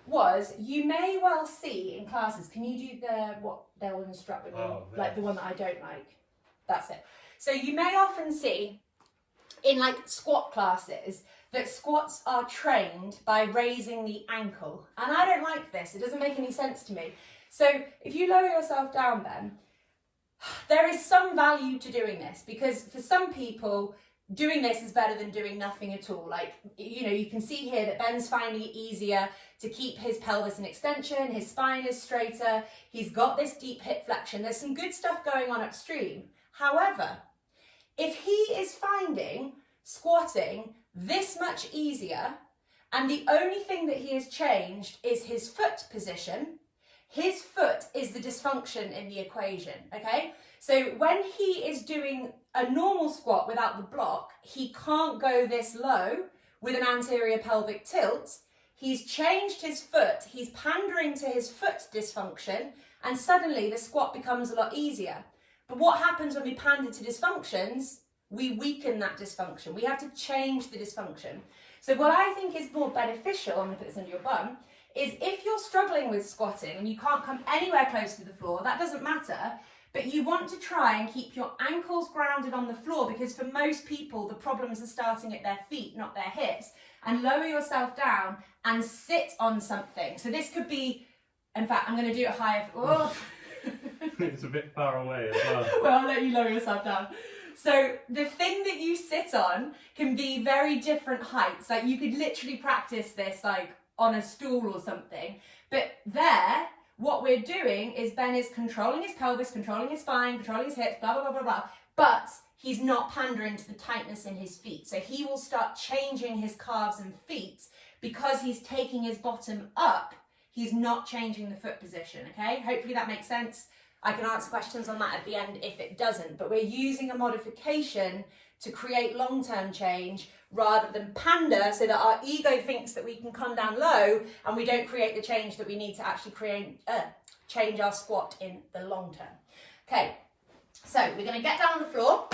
was you may well see in classes, can you do what they'll instruct with, like the one that I don't like? That's it. So you may often see in like squat classes that squats are trained by raising the ankle. And I don't like this. It doesn't make any sense to me. So if you lower yourself down then, there is some value to doing this, because for some people, doing this is better than doing nothing at all. Like, you know, you can see here that Ben's finding it easier to keep his pelvis in extension, his spine is straighter, he's got this deep hip flexion. There's some good stuff going on upstream. However, if he is finding squatting this much easier, and the only thing that he has changed is his foot position, his foot is the dysfunction in the equation, okay? So when he is doing a normal squat without the block, he can't go this low with an anterior pelvic tilt. He's changed his foot, he's pandering to his foot dysfunction, and suddenly the squat becomes a lot easier. But what happens when we pander to dysfunctions? We weaken that dysfunction. We have to change the dysfunction. So what I think is more beneficial, I'm going to put this under your bum, is if you're struggling with squatting and you can't come anywhere close to the floor, that doesn't matter, but you want to try and keep your ankles grounded on the floor, because for most people the problems are starting at their feet, not their hips, and lower yourself down and sit on something. So this could be, in fact, I'm going to do it higher. Oh. It's a bit far away as well. Well, I'll let you lower yourself down. So the thing that you sit on can be very different heights. Like you could literally practice this like on a stool or something. But there, what we're doing is Ben is controlling his pelvis, controlling his spine, controlling his hips, blah, blah, blah, blah, blah. But he's not pandering to the tightness in his feet. So he will start changing his calves and feet because he's taking his bottom up. He's not changing the foot position, okay? Hopefully that makes sense. I can answer questions on that at the end if it doesn't, but we're using a modification to create long-term change rather than pander so that our ego thinks that we can come down low and we don't create the change that we need to actually change our squat in the long term. Okay, so we're going to get down on the floor.